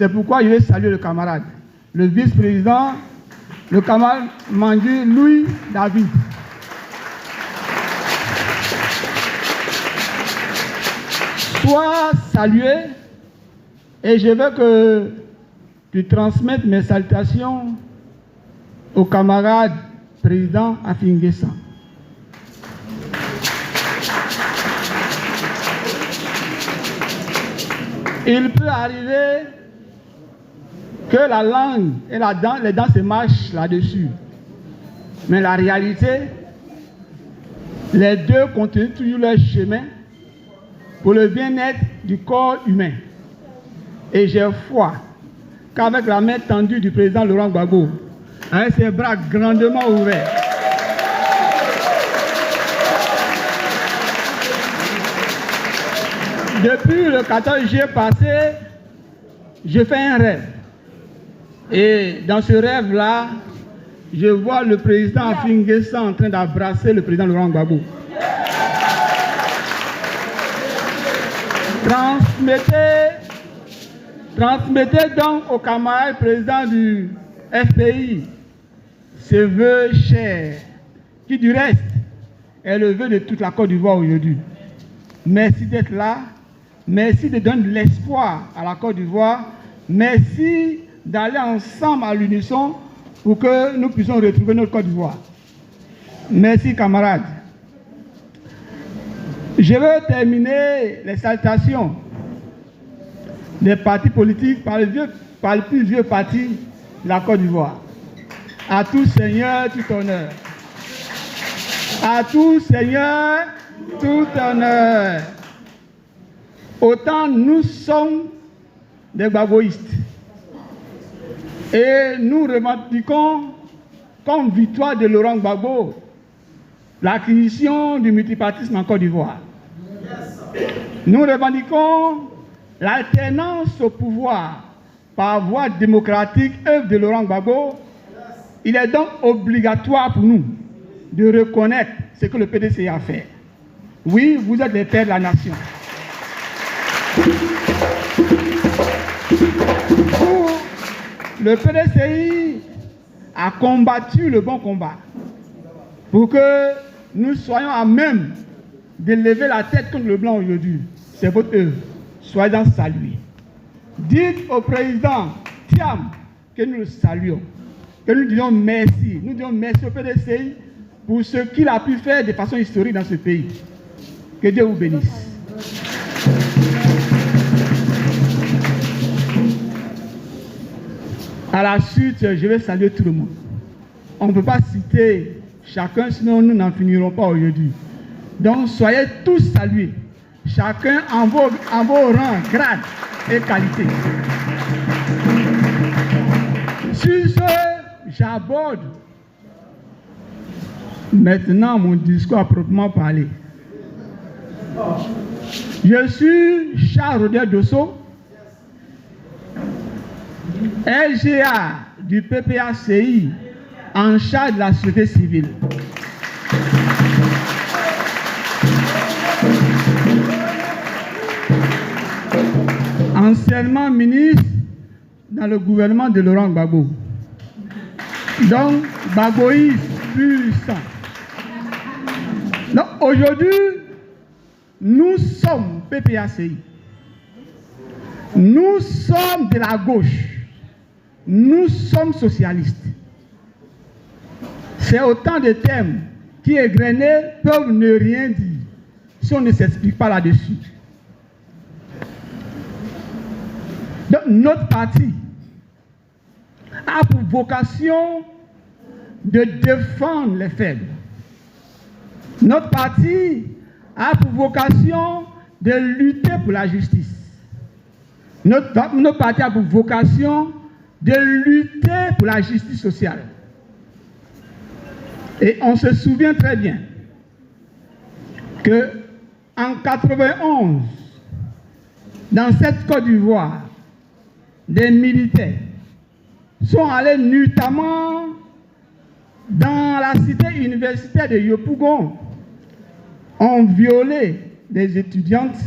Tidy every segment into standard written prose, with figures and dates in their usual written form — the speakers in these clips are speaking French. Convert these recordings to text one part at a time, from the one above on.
C'est pourquoi je vais saluer le camarade, le vice-président, le camarade Mandu Louis David. Sois salué et je veux que tu transmettes mes salutations au camarade président Afingessa. Il peut arriver que la langue et les dents se marchent là-dessus. Mais la réalité, les deux continuent toujours leur chemin pour le bien-être du corps humain. Et j'ai foi qu'avec la main tendue du président Laurent Gbagbo, avec ses bras grandement ouverts, depuis le 14 juillet passé, je fais un rêve. Et dans ce rêve-là, je vois le président Afingessa en train d'embrasser le président Laurent Gbagbo. Transmettez donc au camarade président du FPI ce vœu cher, qui du reste est le vœu de toute la Côte d'Ivoire aujourd'hui. Merci d'être là. Merci de donner de l'espoir à la Côte d'Ivoire. Merci d'aller ensemble à l'unisson pour que nous puissions retrouver notre Côte d'Ivoire. Merci, camarades. Je veux terminer les salutations des partis politiques par le plus vieux parti de la Côte d'Ivoire. À tout seigneur, tout honneur. À tout seigneur, tout honneur. Autant nous sommes des gbagboïstes et nous revendiquons comme victoire de Laurent Gbagbo l'acquisition du multipartisme en Côte d'Ivoire. Nous revendiquons l'alternance au pouvoir par voie démocratique, œuvre de Laurent Gbagbo. Il est donc obligatoire pour nous de reconnaître ce que le PDCI a fait. Oui, vous êtes les pères de la nation. Le PDCI a combattu le bon combat pour que nous soyons à même de lever la tête contre le blanc aujourd'hui. C'est votre œuvre. Soyez-en salués. Dites au président Thiam que nous le saluons, que nous disons merci. Nous disons merci au PDCI pour ce qu'il a pu faire de façon historique dans ce pays. Que Dieu vous bénisse. À la suite, je vais saluer tout le monde. On ne peut pas citer chacun, sinon nous n'en finirons pas aujourd'hui. Donc, soyez tous salués, chacun en vos rangs, grades et qualités. Sur ce, j'aborde maintenant mon discours à proprement parler. Je suis Charles Roder Dosso, LGA du PPACI en charge de la société civile. Anciennement ministre dans le gouvernement de Laurent Gbagbo. Donc, Gbagboïste pur sang. Donc, aujourd'hui, nous sommes PPACI. Nous sommes de la gauche. Nous sommes socialistes. C'est autant de thèmes qui, égrenés, peuvent ne rien dire si on ne s'explique pas là-dessus. Donc, notre parti a pour vocation de défendre les faibles. Notre parti a pour vocation de lutter pour la justice. Notre parti a pour vocation de lutter pour la justice sociale. Et on se souvient très bien que en 91, dans cette Côte d'Ivoire, des militaires sont allés nuitamment dans la cité universitaire de Yopougon, ont violé des étudiantes,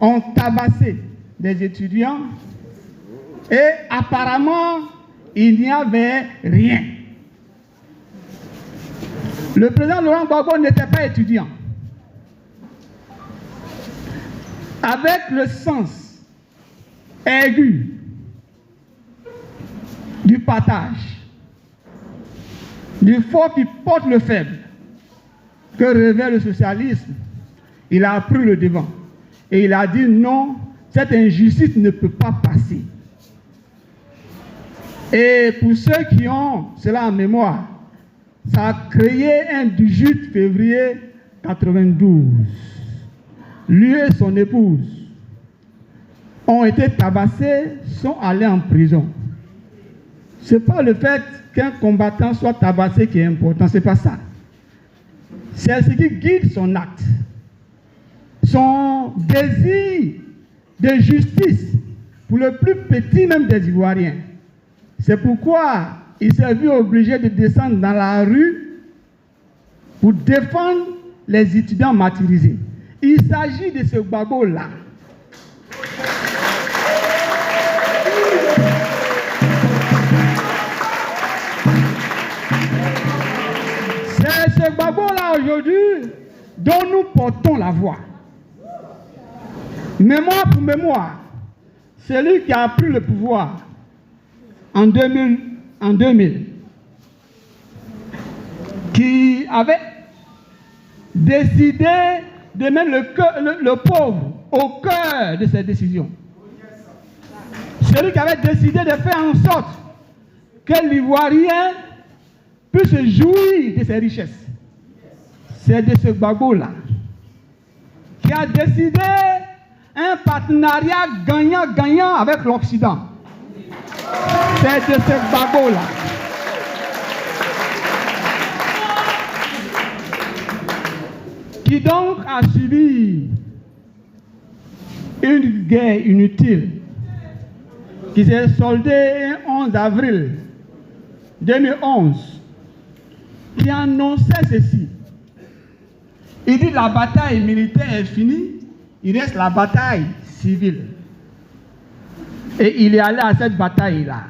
ont tabassé des étudiants Et apparemment, il n'y avait rien. Le président Laurent Gbagbo n'était pas étudiant. Avec le sens aigu du partage, du fort qui porte le faible, que révèle le socialisme, il a pris le devant. Et il a dit non, cette injustice ne peut pas passer. Et pour ceux qui ont cela en mémoire, ça a créé un 18 février 92. Lui et son épouse ont été tabassés, sont allés en prison. Ce n'est pas le fait qu'un combattant soit tabassé qui est important, ce n'est pas ça. C'est ce qui guide son acte. Son désir de justice pour le plus petit même des Ivoiriens. C'est pourquoi il s'est vu obligé de descendre dans la rue pour défendre les étudiants martyrisés. Il s'agit de ce Gbagbo-là. C'est ce Gbagbo-là aujourd'hui dont nous portons la voix. Mémoire pour mémoire, celui qui a pris le pouvoir en 2000, qui avait décidé de mettre le pauvre au cœur de ses décisions. Celui qui avait décidé de faire en sorte que l'Ivoirien puisse jouir de ses richesses. C'est de ce Gbagbo-là qui a décidé un partenariat gagnant-gagnant avec l'Occident. C'est de ce Gbagbo-là. Qui donc a subi une guerre inutile qui s'est soldée le 11 avril 2011, qui annonçait ceci. Il dit la bataille militaire est finie, il reste la bataille civile. Et il est allé à cette bataille-là.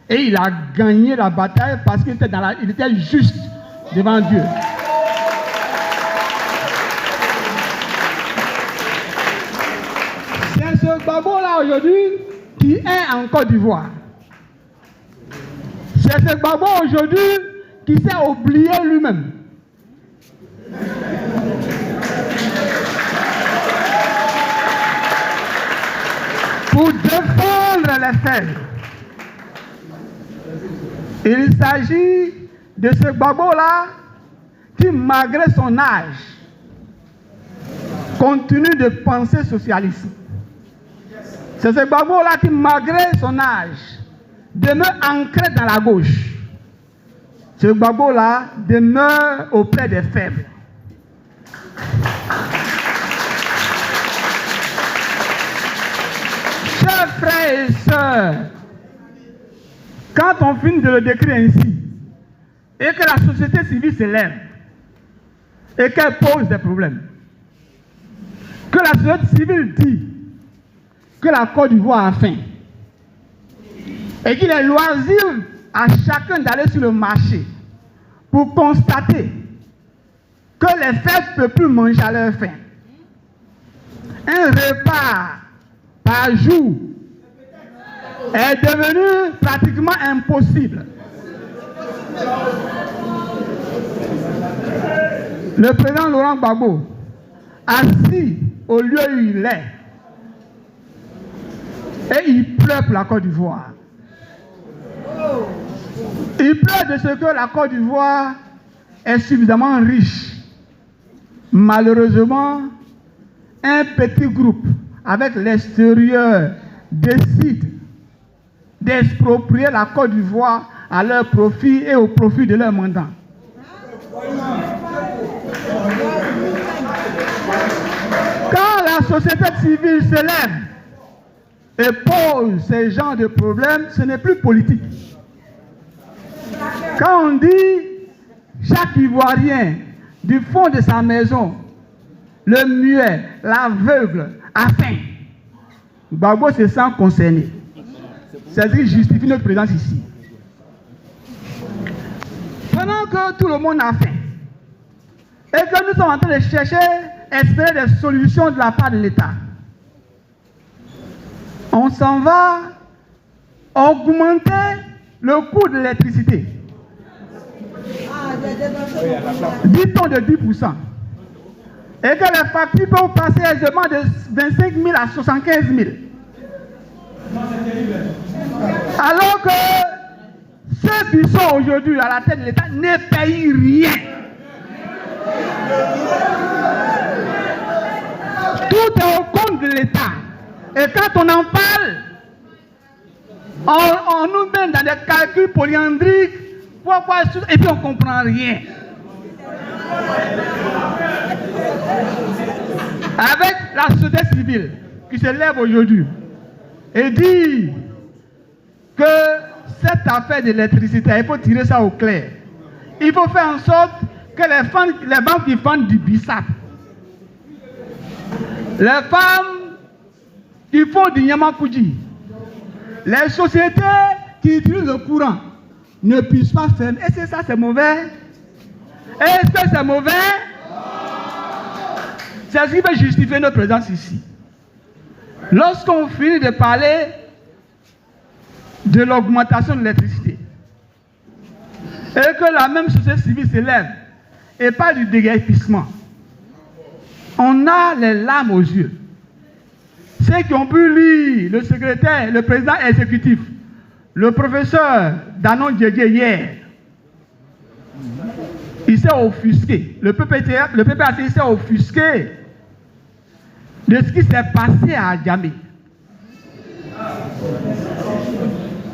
Et il a gagné la bataille parce qu'il était, il était juste devant Dieu. C'est ce Gbagbo-là aujourd'hui qui est en Côte d'Ivoire. C'est ce Gbagbo aujourd'hui qui s'est oublié lui-même. Pour défendre les faibles. Il s'agit de ce Gbagbo-là qui, malgré son âge, continue de penser socialiste. C'est ce Gbagbo-là qui, malgré son âge, demeure ancré dans la gauche. Ce Gbagbo-là demeure auprès des faibles. Chers frères et sœurs, quand on finit de le décrire ainsi, et que la société civile s'élève, et qu'elle pose des problèmes, que la société civile dit que la Côte d'Ivoire a faim, et qu'il est loisir à chacun d'aller sur le marché pour constater que les faibles ne peuvent plus manger à leur faim. Un repas par jour est devenu pratiquement impossible. Le président Laurent Gbagbo, assis au lieu où il est, et il pleure pour la Côte d'Ivoire. Il pleure de ce que la Côte d'Ivoire est suffisamment riche. Malheureusement, un petit groupe avec l'extérieur décide d'exproprier la Côte d'Ivoire à leur profit et au profit de leurs mandants. Quand la société civile se lève et pose ces genres de problèmes, ce n'est plus politique. Quand on dit chaque Ivoirien du fond de sa maison, le muet, l'aveugle, a faim, Gbagbo se sent concerné. C'est ce qui justifie notre présence ici. Pendant que tout le monde a faim, et que nous sommes en train de chercher, espérer des solutions de la part de l'État, on s'en va augmenter le coût de l'électricité. 10 tons de 10%. Et que les factures peuvent passer aisément de 25 000 à 75 000. Alors que ceux qui sont aujourd'hui à la tête de l'État ne payent rien. Tout est au compte de l'État. Et quand on en parle, on nous met dans des calculs polyandriques, et puis on ne comprend rien. Avec la société civile qui se lève aujourd'hui et dit que cette affaire de l'électricité, il faut tirer ça au clair. Il faut faire en sorte que les banques qui vendent du bissap, les femmes qui font du Nyamakuji, les sociétés qui utilisent le courant ne puissent pas fermer. Est-ce que ça c'est mauvais? Est-ce que c'est mauvais? C'est ce qui va justifier notre présence ici. Lorsqu'on finit de parler de l'augmentation de l'électricité et que la même société civile s'élève et parle du déguerpissement, on a les larmes aux yeux. Ceux qui ont pu lire le secrétaire, le président exécutif, le professeur Danon Djédjé hier, il s'est offusqué. Le PPAC s'est offusqué de ce qui s'est passé à Adjamé.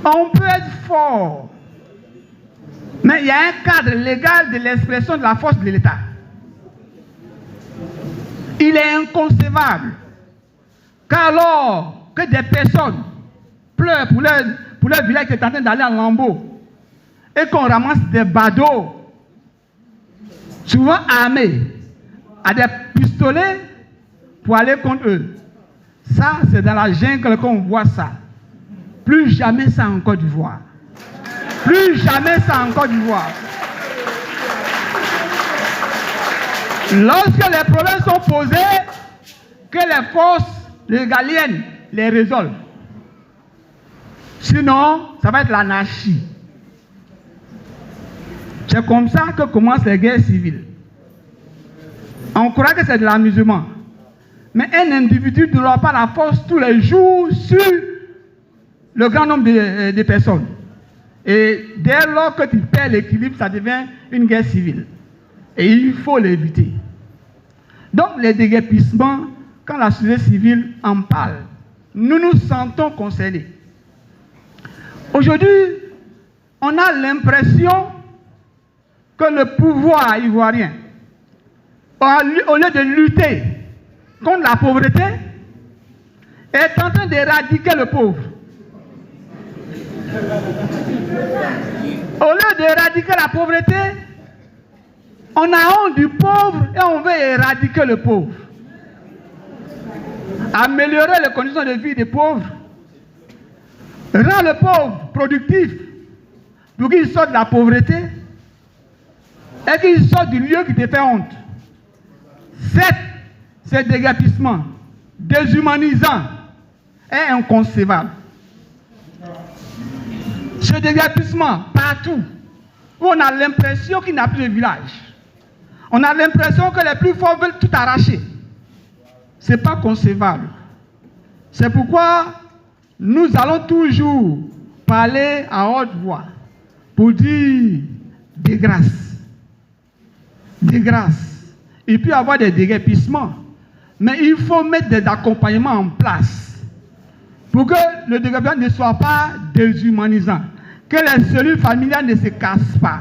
On peut être fort, mais il y a un cadre légal de l'expression de la force de l'État. Il est inconcevable qu'alors que des personnes pleurent pour leur village qui est en train d'aller en lambeaux et qu'on ramasse des badauds, souvent armés, à des pistolets pour aller contre eux. Ça, c'est dans la jungle qu'on voit ça. Plus jamais ça en Côte d'Ivoire. Plus jamais ça en Côte d'Ivoire. Lorsque les problèmes sont posés, que les forces régaliennes les résolvent. Sinon, ça va être l'anarchie. C'est comme ça que commencent les guerres civiles. On croit que c'est de l'amusement. Mais un individu ne doit pas la force tous les jours sur le grand nombre de personnes. Et dès lors que tu perds l'équilibre, ça devient une guerre civile. Et il faut l'éviter. Donc les déguerpissements, quand la société civile en parle, nous nous sentons concernés. Aujourd'hui, on a l'impression que le pouvoir ivoirien, au lieu de lutter contre la pauvreté, est en train d'éradiquer le pauvre. Au lieu d'éradiquer la pauvreté, on a honte du pauvre et on veut éradiquer le pauvre. Améliorer les conditions de vie des pauvres, rend le pauvre productif pour qu'il sorte de la pauvreté et qu'il sorte du lieu qui te fait honte. Ce déguerpissement déshumanisant est inconcevable. Ce déguerpissement partout où on a l'impression qu'il n'y a plus de village, on a l'impression que les plus forts veulent tout arracher. Ce n'est pas concevable. C'est pourquoi nous allons toujours parler à haute voix pour dire des grâces. Des grâces. Il peut y avoir des déguerpissements, mais il faut mettre des accompagnements en place pour que le déguerpissement ne soit pas déshumanisant, que les cellules familiales ne se cassent pas,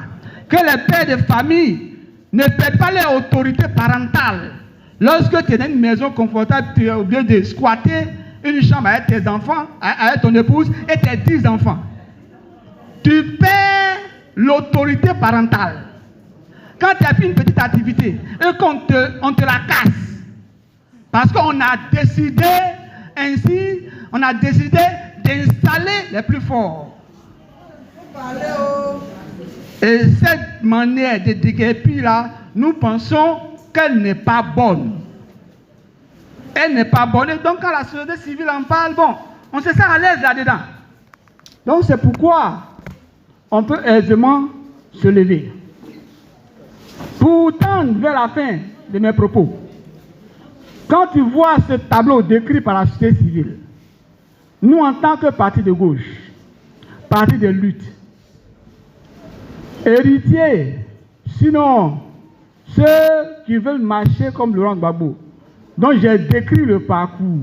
que les pères de famille ne perdent pas leur autorité parentale. Lorsque tu es dans une maison confortable, tu es obligé de squatter une chambre avec tes enfants, avec ton épouse et tes 10 enfants. Tu perds l'autorité parentale. Quand tu as fait une petite activité et qu'on te la casse, parce qu'on a décidé ainsi, on a décidé d'installer les plus forts. Et cette manière de déguerpir là, nous pensons qu'elle n'est pas bonne. Elle n'est pas bonne. Et donc quand la société civile en parle, bon, on se sent à l'aise là-dedans. Donc c'est pourquoi on peut aisément se lever. Pour tendre vers la fin de mes propos, quand tu vois ce tableau décrit par la société civile, nous en tant que parti de gauche, parti de lutte, héritiers, sinon ceux qui veulent marcher comme Laurent Gbagbo, dont j'ai décrit le parcours,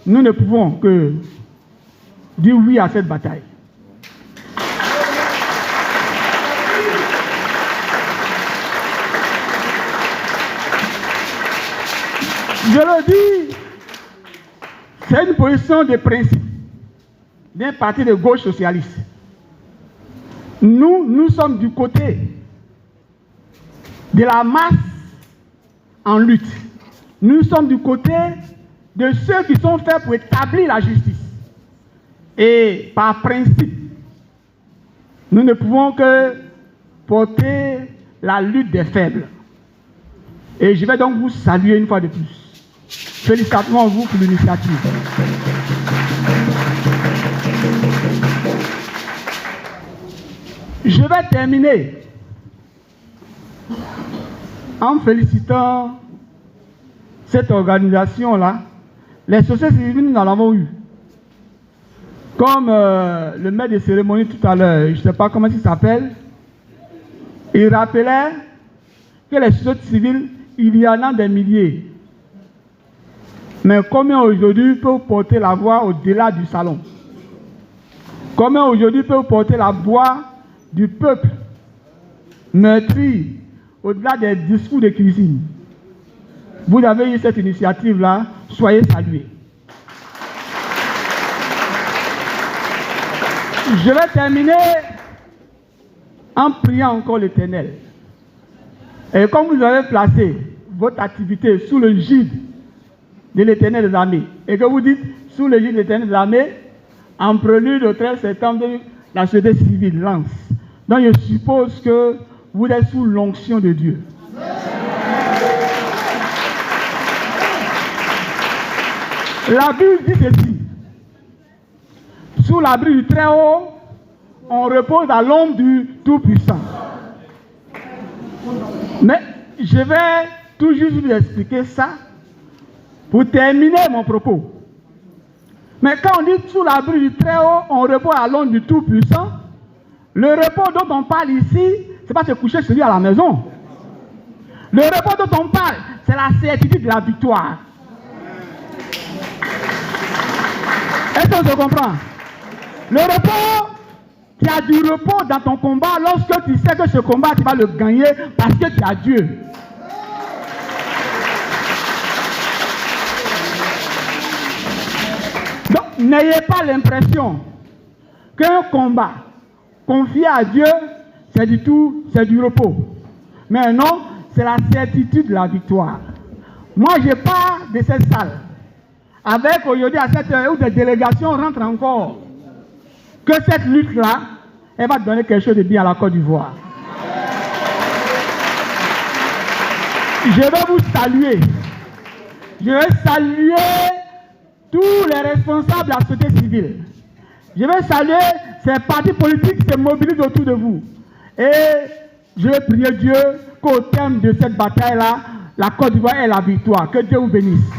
nous ne pouvons que dire oui à cette bataille. Je le dis, c'est une position de principe d'un parti de gauche socialiste. Nous sommes du côté de la masse en lutte. Nous sommes du côté de ceux qui sont faits pour établir la justice. Et par principe, nous ne pouvons que porter la lutte des faibles. Et je vais donc vous saluer une fois de plus. Félicitations à vous pour l'initiative. Je vais terminer en félicitant cette organisation-là. Les sociétés civiles, nous en avons eu. Comme le maître de cérémonie tout à l'heure, je ne sais pas comment il s'appelle, il rappelait que les sociétés civiles, il y en a des milliers. Mais combien aujourd'hui peuvent porter la voix au-delà du salon? Combien aujourd'hui peuvent porter la voix du peuple meurtri au-delà des discours de cuisine? Vous avez eu cette initiative-là, soyez salués. Je vais terminer en priant encore l'Éternel. Et comme vous avez placé votre activité sous le gide de l'Éternel des armées, et que vous dites sous le gide de l'Éternel des armées, en prélude au 13 septembre, la société civile lance. Donc je suppose que vous êtes sous l'onction de Dieu. La Bible dit ceci: sous l'abri du Très-Haut, on repose à l'ombre du Tout-Puissant. Mais je vais tout juste vous expliquer ça pour terminer mon propos. Mais quand on dit sous l'abri du Très-Haut, on repose à l'ombre du Tout-Puissant, le repos dont on parle ici, ce n'est pas se coucher celui à la maison. Le repos dont on parle, c'est la certitude de la victoire. Est-ce qu'on se comprend? Le repos, tu as du repos dans ton combat lorsque tu sais que ce combat, tu vas le gagner parce que tu as Dieu. Donc, n'ayez pas l'impression qu'un combat confié à Dieu, c'est du repos. Mais non, c'est la certitude de la victoire. Moi, je pars de cette salle avec aujourd'hui à cette heure où des délégations rentrent encore, que cette lutte-là, elle va donner quelque chose de bien à la Côte d'Ivoire. Je vais vous saluer. Je vais saluer tous les responsables de la société civile. Je vais saluer ces partis politiques qui se mobilisent autour de vous. Et je vais prier Dieu qu'au terme de cette bataille-là, la Côte d'Ivoire ait la victoire. Que Dieu vous bénisse.